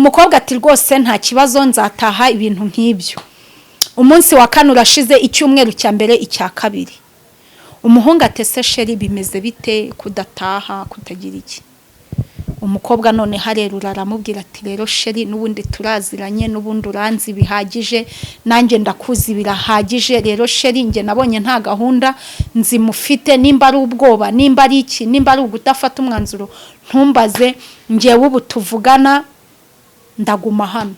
umukobwa ati rwose nta kibazo nzataha ibintu nk'ibyo. Umunsi wa kane urashize, icyumweru cya mbere icya kabiri, umuhungu atese sheri bimeze bite kudataha kutagira iki? Umukobwa none harerura aramubwira ati rero sheri n'ubundi turaziranye, n'ubundi uranzi bihagije, nanjye ndakuzi birahagije, rero sheri nge nabonye nta gahunda nzimufite, nimba ari ubwoba, nimba ari iki, nimba ari ugutafata umwanzuro ntumbaze, ngewe ubu tuvugana ndaguma hano.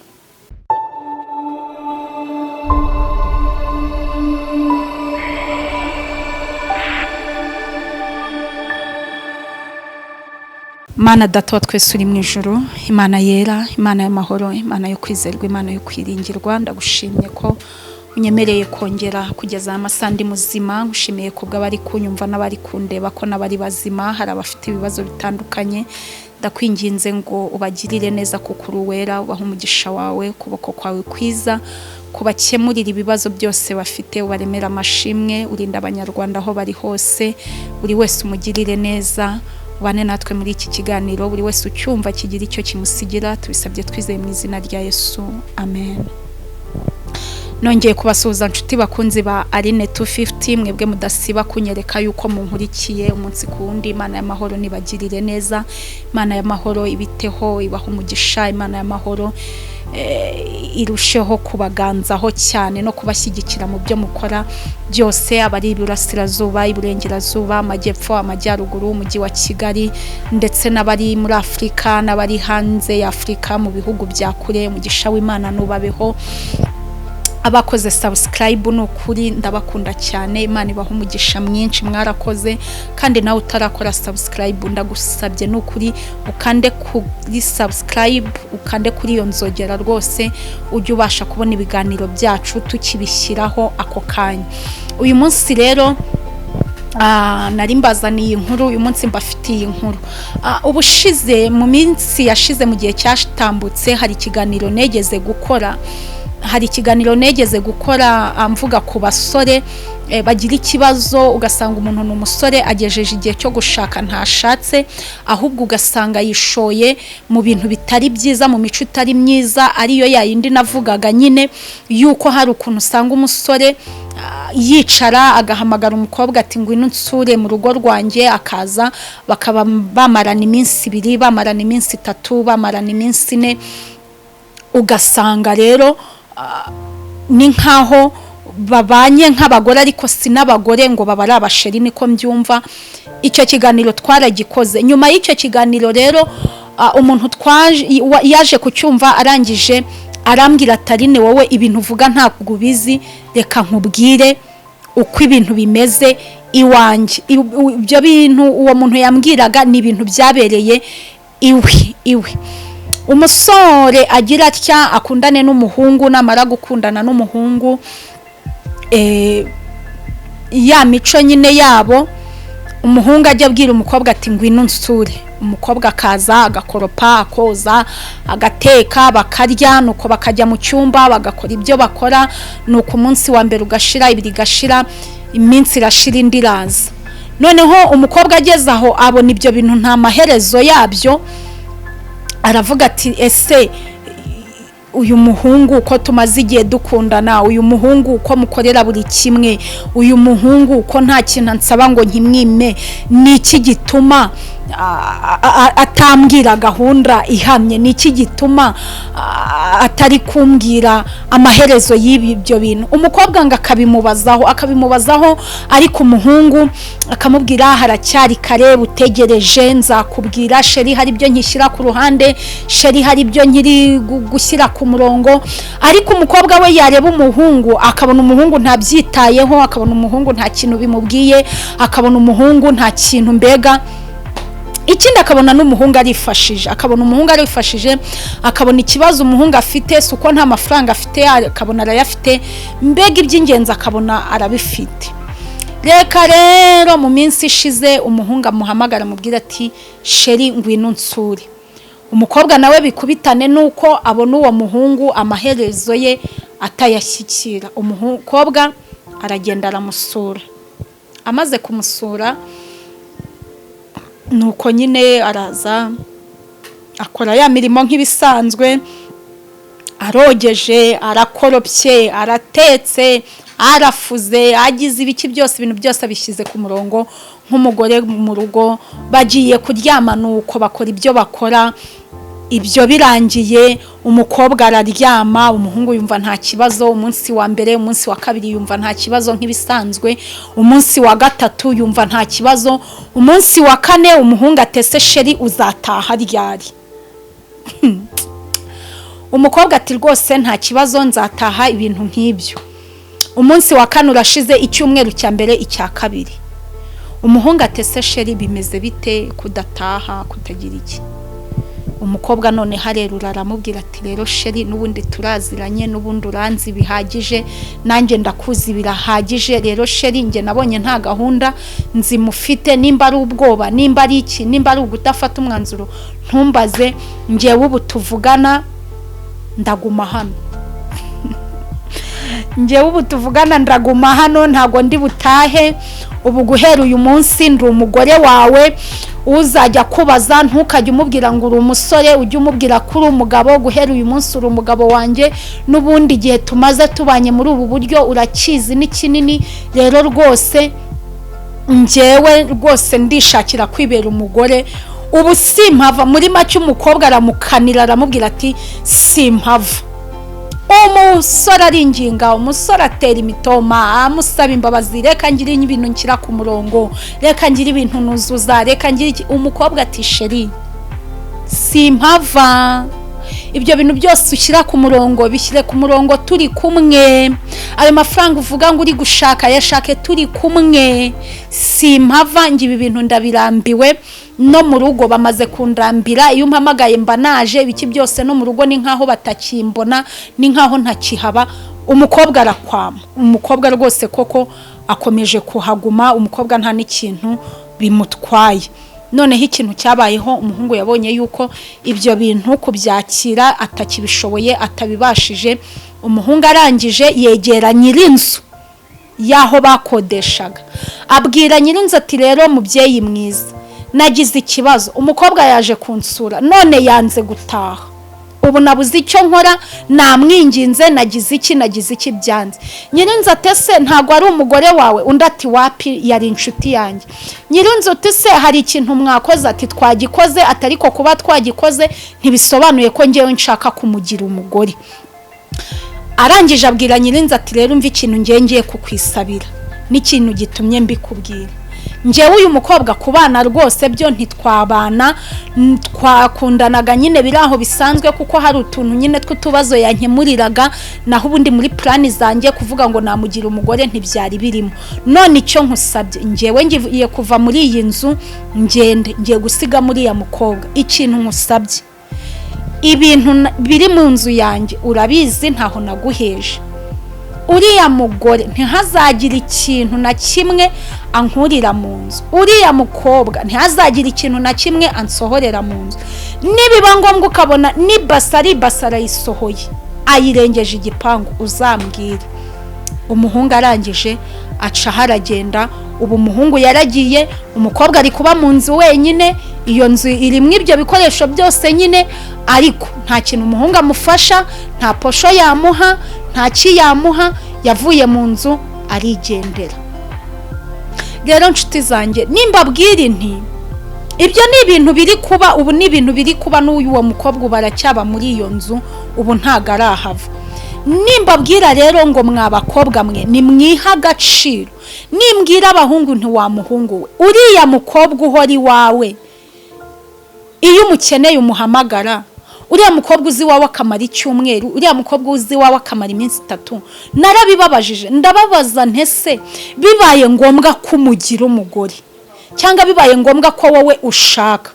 Mana data wa twese uri mu ijuru, Imana yera, Imana y'amahoro, Imana yo kwizerwa, Imana yo kwiringirwa, ndagushimye ko unyemereye kongera kugeza amasandi muzima. Ngushimiye ko bw'abari kunyumva n'abari kundeba ko n'abari bazima, hari abafite ibibazo bitandukanye. Ndakwinginze ngo ubagirire neza kuko uri wera, ubaha umugisha wawe, kuboko kwawe kwiza kubakemurira ibibazo byose bafite, ubaremera amashimwe, urinda abanyarwanda aho bari hose, buri wese umugirire neza. Bane natwe muri iki kiganiro, buri wese ucyumva kigira icyo kimusigira, tubisabye twizeye mu izina rya Yesu, amen. Nongeye kubasuhuza nshuti bakunzi ba Arine 250, mwebwe mudasiba kunyereka yuko munkurikiye umunsi ku wundi. Imana y'amahoro nibagirire neza, Imana y'amahoro ibiteho, ibaha umugisha, Imana y'amahoro irusheho kubaganzaho cyane no kubashyigikira mu byo mukora byose, abari iburasirazuba, iburengerazuba, amajyepfo, amajyaruguru, umujyi wa Kigali, ndetse n'abari muri Afrika n'abari hanze ya Afrika mu bihugu bya kure. Umugisha w'Imana nubabeho. Abakoze subscribe n'ukuri ndabakunda cyane, Imana ibaha umugisha mwinshi, mwarakoze. Kandi nawe utarakora subscribe ndagusabye n'ukuri ukande kuri subscribe, ukande kuri iyo nzogera rwose, ujye ubasha kubona ibiganiro byacu tukibishyiraho ako kanya. Uyu munsi rero nari mbazaniye inkuru, uyu munsi mbafitiye inkuru. Ubushize mu minsi yashize, mu gihe cyatambutse, hari ikiganiro negeze gukora, mvuga ku basore bagira ikibazo, ugasanga umuntu n'umusore agejeje igihe cyo gushaka ntashatse, ahubwo ugasanga yishoye mu bintu bitari byiza, mu mico itari myiza, ariyo yayindi navugaga nyine yuko hari ukuntu usanga umusore yicara agahamagara umukobwa ati ngwino nsure mu rugo rwanjye, akaza bakaba bamarana iminsi 2, bamarana iminsi 3, bamarana iminsi 4, ugasanga rero ni nkaho babanye nk'abagore ariko si n'abagore ngo babari abasheri, niko mbyumva. Icyo kiganiro twaragikoze. Nyuma y'icyo kiganiro rero umuntu yaje kucyumva, arangije arambwira atarine wowe ibintu uvuga ntabwo ubizi, reka nkubwire uko ibintu bimeze iwanjye. Ibyo bintu uwo muntu yambwiraga ni ibintu byabereye iwe. Umusore agira atya akundane n'umuhungu, namara gukundana n'umuhungu ya mico nyine yabo, umuhungu ajya abwira umukobwa ati ngwino nsure. Umukobwa akaza agakoropa, akoza, agateka, bakarya, nuko bakajya mu cyumba bagakora ibyo bakora, nuko umunsi wa mbere ugashira, ibiri gashira, iminsi irashira, indi iraza. Noneho umukobwa ageze aho abona ibyo bintu nta maherezo yabyo, aravuga ati ese uyu muhungu uko tumaze igihe dukundana, uyu muhungu uko mukorera buri kimwe, uyu muhungu uko nta kintu ansaba ngo nkimwime, ni iki gituma atambwira gahunda ihamye, ni iki gituma atari kumbwira amaherezo y'ibyo bintu? Umukobwa ngo akabimubazaho, ariko umuhungu akamubwira haracyari kare, utegereje nzakubwira sheri, hari ibyo nkishyira ku ruhande, sheri hari ibyo nkiri gushyira ku murongo. Ariko umukobwa we yareba umuhungu akabona umuhungu ntabyitayeho, akabona umuhungu nta kintu bimubwiye, akabona umuhungu nta kintu mbega. Ikindi akabona n'umuhungu arifashije, akabona ikibazo umuhungu afite, suko nta mafaranga afite, akabona arayafite, mbega iby'ingenzi akabona arabifite. Reka rero mu minsi ishize umuhungu amuhamagara amubwira ati sheri ngwino nsure. Umukobwa nawe bikubitane nuko abona uwo muhungu amaherezo ye atayashyikira. Umukobwa aragenda aramusura, amaze kumusura nuko nyine araza akora ya mirimo nk'ibisanzwe, arogeje, arakoropye, aratetse, arafuze, agize ibiki byose, ibintu byose abishyize ku murongo nk'umugore mu rugo. Bagiye kuryama nuko bakora ibyo bakora. Ibyo birangiye umukobwa araryama, umuhungu yumva nta kibazo. Umunsi wa mbere, umunsi wa kabiri yumva nta kibazo nk'ibisanzwe, umunsi wa gatatu yumva nta kibazo, umunsi wa kane umuhungu atese sheri uzataha ryari? Umukobwa ati rwose nta kibazo nzataha ibintu nk'ibyo. Umunsi wa kane urashize, icyumweru cya mbere, icya kabiri, umuhungu atese sheri bimeze bite kudataha kutagira iki? Umukobwa none harerura aramubwira ati rero sheri, nubundi turaziranye, nubundi uranzi bihagije, nanjye ndakuzi birahagije. Rero sheri, nge nabonye nta gahunda nzimufite, nimba ari ubwoba, nimba ari iki, nimba ari ugutafata umwanzuro ntumbaze, ngewe ubu tuvugana ndaguma hano. Ngewe ubu tuvugana ndaguma hano, ntago ndi butahe. Ubu guhera uyu munsi ndi umugore wawe, uzajya kubaza ntukajye umubwira ngo uri umusore, ujye umubwira ko uri umugabo. Guhera uyu munsi uri umugabo wanjye, n'ubundi gihe tumaze tubanye muri ubu buryo urakizi ni kinini. Rero rwose ngewe rwose ndishakira kwibera umugore, ubu simpava. Muri make umukobwa aramukanira, aramubwira ati simpava. Umusore aringinga, umusore atera imitoma, amusaba imbabazi, reka ngire ibintu nshyira ku murongo, reka ngire ibintu nuzuza, reka ngire iki. Umukobwa ati sheri simpava, ibyo bintu byose ushyira ku murongo bishyire ku murongo turi kumwe. Ayo mafaranga uvuga ngo uri gushaka yashake turi kumwe. Simpava, ngiye ibi bintu ndabirambiwe, no mu rugo bamaze kundambira. Iyo umpamagaye mba naje, ibiki byose no mu rugo ni nkaho batakimbona, ni nkaho ntakihaba. Umukobwa arakwama. Umukobwa rwose koko akomeje kuhaguma. Umukobwa nta n'ikintu bimutwaye. Noneho ikintu cyabayeho, umuhungu yabonye yuko ibyo bintu kubyakira atakibishoboye, atabibashije. Umuhungu arangije yegera nyirinzu yaho bakodeshaga, abwira nyirinzu ati rero mubyeyi mwiza, nagize ikibazo, umukobwa yaje kunsura none yanze gutaha, ubu nabuze icyo nkora, namwinginze, nagize iki byanze. Nyirinzu atese ntago ari umugore wawe? Undi ati wapi, yari inshuti yanjye. Nyirinzu atese hari ikintu mwakoze? Ati twagikoze, atariko kuba twagikoze ntibisobanuye ko ngewe nshaka kumugira umugore. Arangije abwira nyirinzu ati rero umva ikintu ngiye kukwisabira, n'ikintu gitumye mbikubwira. Ngewe uyu mukobwa kubana rwose byo ntitwabana, twakundanaga nyine biraho bisanzwe, kuko hari utuntu nyine tw'utubazo yankemuriraga, naho ubundi muri plani zanjye kuvuga ngo namugira umugore ntibyari birimo. None icyo nkusabye, ngewe ngiye kuva muri iyi nzu, ngiye gusiga muri ya mukobwa. Ikintu nkusabye, ibintu biri mu nzu yanjye urabizi, ntaho naguheje. Uriya mugore ntihazagira ikintu na kimwe ankurira mu nzu. Uriya mukobwa ntihazagira ikintu na kimwe ansohorera mu nzu. Nibiba ngombwa ukabona ni basara yisohoye ayirengeje igipangu, uzambwire. Umuhungu arangije aca haragenda. Ubu umuhungu yaragiye, umukobwa ari kuba mu nzu wenyine. Iyo nzu irimo ibyo bikoresho byose nyine, ariko nta kintu umuhungu amufasha, nta posho yamuha, nta kiyamuha. Yavuye mu nzu arigendera. Rero nshuti zanjye, nimbabwira inti ibyo ni ibintu biri kuba, ubu ni ibintu biri kuba, n'uyu wa mukobwa baracyaba muri iyo nzu, ubu ntago arahava. Nimbabwira rero ngo mwabakobwa mwe ni mwiha agaciro, nimbwira abahungu nti wa muhungu we, uriya mukobwa uhora iwawe, iyo umukeneye umuhamagara. Uriya mukobwa uzi wawe akamara icyumweru, uriya mukobwa uzi wawe akamara iminsi 3. Narabibabajije, ndababaza ntese bibaye ngombwa kumugira umugore, cyangwa bibaye ngombwa ko wowe ushaka,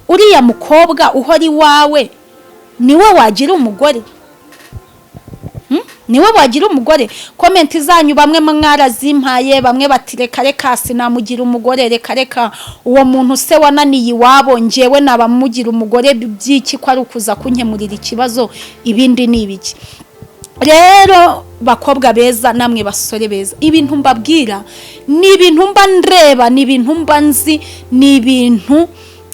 uriya mukobwa uhora iwawe niwe wagira umugore? Niwe wagira umugore? Comment zanyu bamwe mwarazimpaye, bamwe bati reka sinamugira umugore, reka uwo muntu se wananiye iwabo, ngewe nabamugira umugore byiki ko ari ukuza kunkemurira ikibazo, ibindi ni ibiki? Rero bakobwa beza, namwe basore beza, ibintu mbabwira ni ibintu mba ndreba, ni ibintu mba nzi, ni ibintu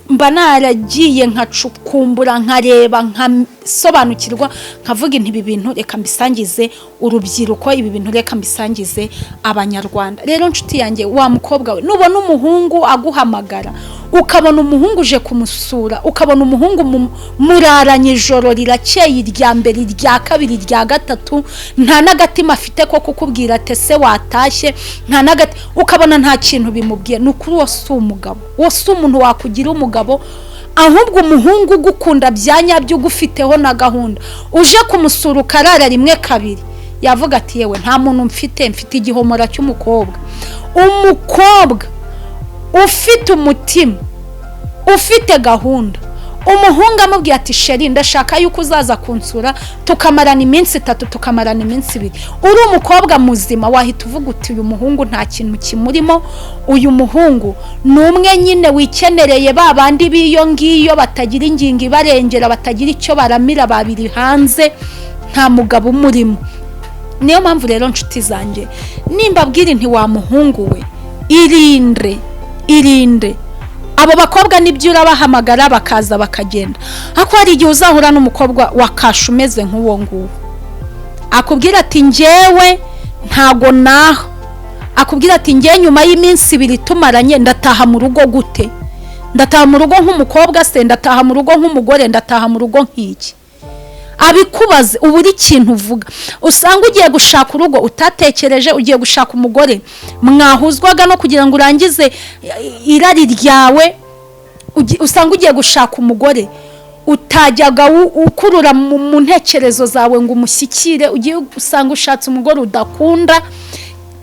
mba naragiye nkacukumbura nkareba nkasobanukirwa nkavuga inti ibi bintu reka mbisangize urubyiruko, ibi bintu reka mbisangize abanyarwanda. Rero nshuti yanjye, wa mukobwa we nubona umuhungu aguhamagara, ukabona umuhungu uje kumusura, ukabona umuhungu muraranye ijoro rirakeye, irya mbere, irya kabiri, irya gatatu, nta nagatima afite ko kukubwira ati se watashye, nta nagati, ukabona nta kintu bimubwiye, nukuri wo si umugabo, wo si umuntu wakugira umugabo. Ahubwo umuhungu gukunda byanyabyo, gufiteho na gahunda, uje kumusura ukarara rimwe kabiri, yavuga ati yewe nta muntu mfite igihomora cy'umukobwa. Umukobwa ufite umutima, ufite gahunda, umuhungu amubwiye ati sheri ndashaka yuko uzaza kunsura tukamarana iminsi 3, tukamarana iminsi 2, uri umukobwa muzima, wahita uvuga uti uyu muhungu nta kintu kimurimo, uyu muhungu numwe nyine wikenereye babandi biyo ngiyo batagira ingingo ibarengera, batagira icyo baramira, babiri hanze, nta mugabo umurimo. Niyo mpamvu rero nshuti zanjye, nimbabwira inti wa muhungu we, irinde abo bakobwa nibyo urabahamagara bakaza bakagenda. Hako hari igihe uzahura n'umukobwa wakasha umeze nk'uwo nguwo, akubwira ati njyewe ntago naho, akubwira ati njye nyuma y'iminsi 2 tumaranye ndataha mu rugo gute, ndataha mu rugo nk'umukobwa se, ndataha mu rugo nk'umugore, ndataha mu rugo nk'iki. Abikubaze uburi ikintu uvuga, usanga ugiye gushaka urugo utatekereje, ugiye gushaka umugore mwahuzwaga no kugira ngo urangize irari ryawe, usanga ugiye gushaka umugore utajyaga ukurura mu ntekerezo zawe ngo umushyikire, ugiye usanga ushatse umugore udakunda.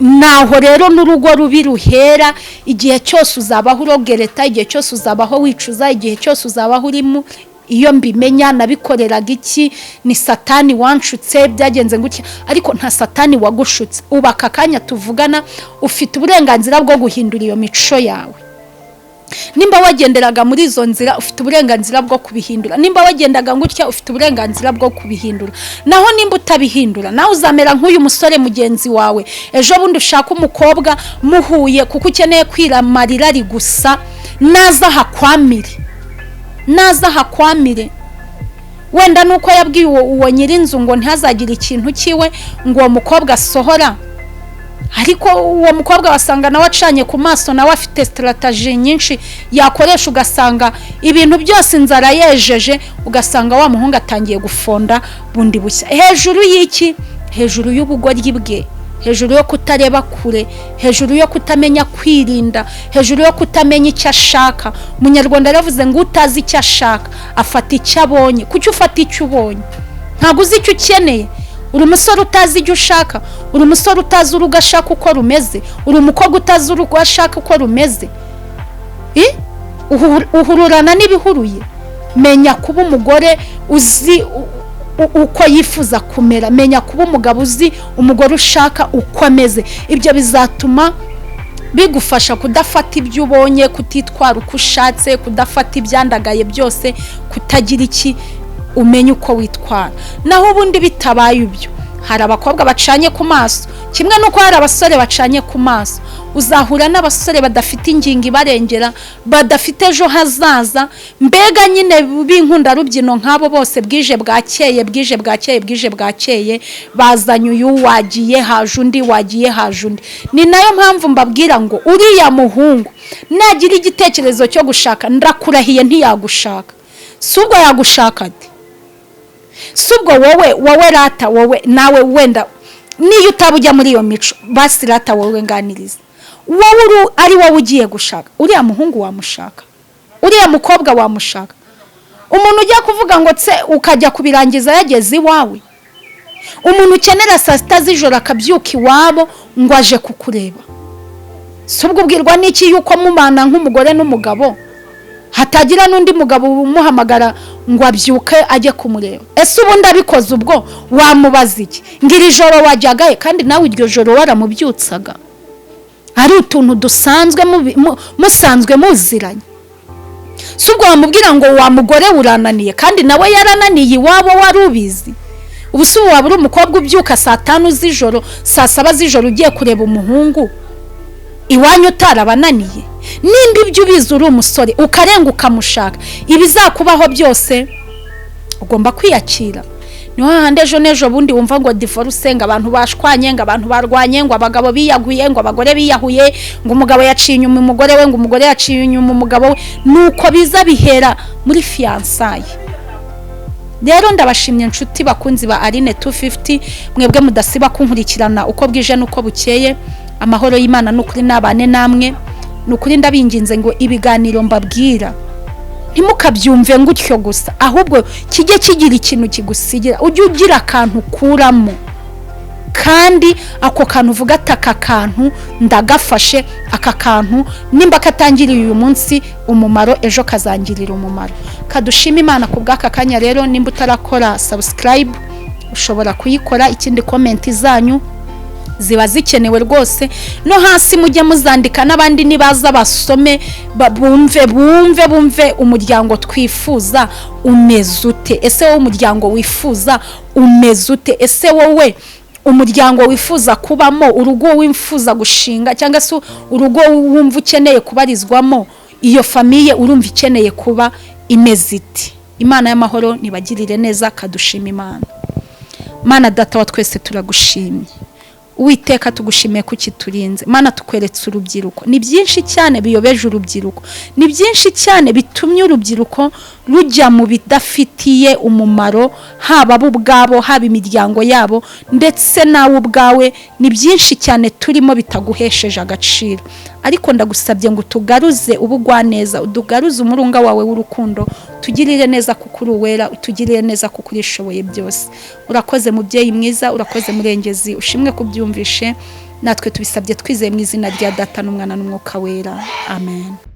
Naho rero n'urugo rubi ruhera, igihe cyose uzabaho urogereta, igihe cyose uzabaho wicuza, igihe cyose uzabaho urimo iyo mbimenya nabikoreraga iki, ni satani wanshutse, byagenze gutya, ariko nta satani wagushutse. Ubaka kanya tuvugana, ufite uburenganzira bwo guhindura iyo mico yawe. Nimba wagenderaga muri izo nzira, ufite uburenganzira bwo kubihindura. Nimba wagendaga gutya, ufite uburenganzira bwo kubihindura. Naho nimba utabihindura, nawe uzamera nk'uyu musore mugenzi wawe, ejo bundi ushaka umukobwa muhuye kuko ukeneye kwiramarira ari gusa, naza hakwamire. Wenda nuko yabwiye uwo nyirinzu ngo ntihazagira ikintu kiwe ngo uwo mukobwa asohora, ariko uwo mukobwa wasanga nawe acanye ku maso, nawe afite strategy nyinshi yakoresha, ugasanga ibintu byose inzara yejeje, ugasanga wa muhungu atangiye gufonda bundi bushya. Hejuru y'iki? Hejuru y'ubugoryi bwe, hejuru yo kutareba kure, hejuru yo kutamenya kwirinda, hejuru yo kutamenya icyo ashaka. Umunyarwanda yaravuze ngo utazi icyo ashaka afata icyo abonye. Kuki ufata icyo ubonye? Ntabwo uzi icyo ukeneye. Uri umusore utazi icyo ushaka, uri umusore utazi urugo ashaka uko rumeze, uri umukobwa utazi urugo ashaka uko rumeze. Uhururana n'ibihuruye. Menya kuba umugore uzi uko yifuza kumera, menya kuba umugabo uzi umugore ushaka uko ameze. Ibyo bizatuma bigufasha kudafata ibyo ubonye, kutitwara uko ushatse, kudafata ibyandagaye byose, kutagira iki, umenye uko witwara. Naho ubundi bitabaye ibyo, hari abakobwa bacanye ku maso, kimwe nuko hari abasore bacanye ku maso. Uzahura n'abasore badafite ingingo ibarengera, badafite ejo hazaza, mbega nyine b'inkunda rubyino nk'abo bose, bwije bwakeye, bazanye uyu wagiye haje undi, wagiye haje undi. Ni nayo mpamvu mbabwira ngo uriya muhungu nagira igitekerezo cyo gushaka, ndakurahiye ntiyagushaka. Subwo yagushaka ati, subwo wowe rata, wowe nawe wenda niyo utabujya muri iyo mico, basi rata wowe nganiriza, wowe ari wowe ugiye gushaka. Uriya muhungu wamushaka, uriya mukobwa wamushaka. Umuntu ujya kuvuga ngo tse ukajya kubirangiza yageze iwawe, umuntu ukenera saa 6 z'ijoro akabyuka iwabo ngo aje kukureba. Subwo ubwirwa n'iki yuko mumana nk'umugore n'umugabo, hatagira n'undi mugabo umuhamagara ngo abyuke ajye kumureba? Ese ubundi abikoze ubwo wamubaza iki? Ngira ijoro wajyagaye, kandi nawe iryo joro waramubyutsaga. Ari utuntu dusanzwe musanzwe muziranye. Subwo wamubwira ngo wa mugore urananiye, kandi nawe yarananiye iwabo warubizi. Ubusubu waba uri umukobwa ubyuka saa 5 z'ijoro, saa 7 z'ijoro ugiye kureba umuhungu, iwanyu utarabananiye nimba ibyo ubizi uri umusore ukarenga ukamushaka ibizakubaho byose ugomba kwiyakira. niho hande ejo nejo bundi wumva ngo divorce ngo abantu bashwanye ngo abantu barwanye ngo abagabo biyaguye ngo abagore biyahuye ngo umugabo yaciye inyuma umugore we ngo umugore yaciye inyuma umugabo we, nuko biza bihera muri fiançailles. Rero ndabashimye inshuti bakunzi ba Aline 250 mwebwe mudasiba kunkurikirana uko bwije nuko bukeye. Amahoro y'Imana n'ukuri nabane namwe, n'ukuri ndabinginze ngo ibiganiro mbabwira ntimukabyumve ngutyo gusa, ahubwo kijye kigira ikintu kigusigira, ujye ugira akantu kuramo, kandi ako kantu uvuga aka kantu ndagafashe, aka kantu nimba katangiriye uyu munsi umumaro ejo kazangirira umumaro. Kadushima Imana kubw'aka kanya. Rero nimba utarakora subscribe ushobora kuyikora, ikindi comment zanyu ziba zikenewe rwose, no hasi mujye muzandika n'abandi nibaza basome bumve umuryango twifuza umeze ute, ese wowe umuryango wifuza umeze ute, ese wowe umuryango wifuza kubamo, urugo wifuza gushinga cyangwa se urugo wumva ukeneye kubarizwamo, iyo famiye urumva ikeneye kuba imeze ite. Imana y'amahoro nibagirire neza. Kadushima Imana. Mana data wa twese turagushimye, Uwiteka tugushimiye kuki turinze. Mana tukweretse urubyiruko, ni byinshi cyane biyobeje urubyiruko, ni byinshi cyane bitumye urubyiruko rujya mu bidafitiye umumaro, haba abo ubwabo haba imiryango yabo ndetse nawe ubwawe. Ni byinshi cyane turimo bitaguhesheje agaciro, ariko ndagusabye ngo tugaruze ubugwaneza, udugaruze umurunga wawe w'urukundo, tugirire neza kuko uri uwera, utugirire neza kuko urishoboye byose. Urakoze mubyeyi mwiza, urakoze murengezi, ushimwe kubyumvishe. Natwe tubisabye twizeye mu izina rya Data n'Umwana n'Umwuka wera. Amen.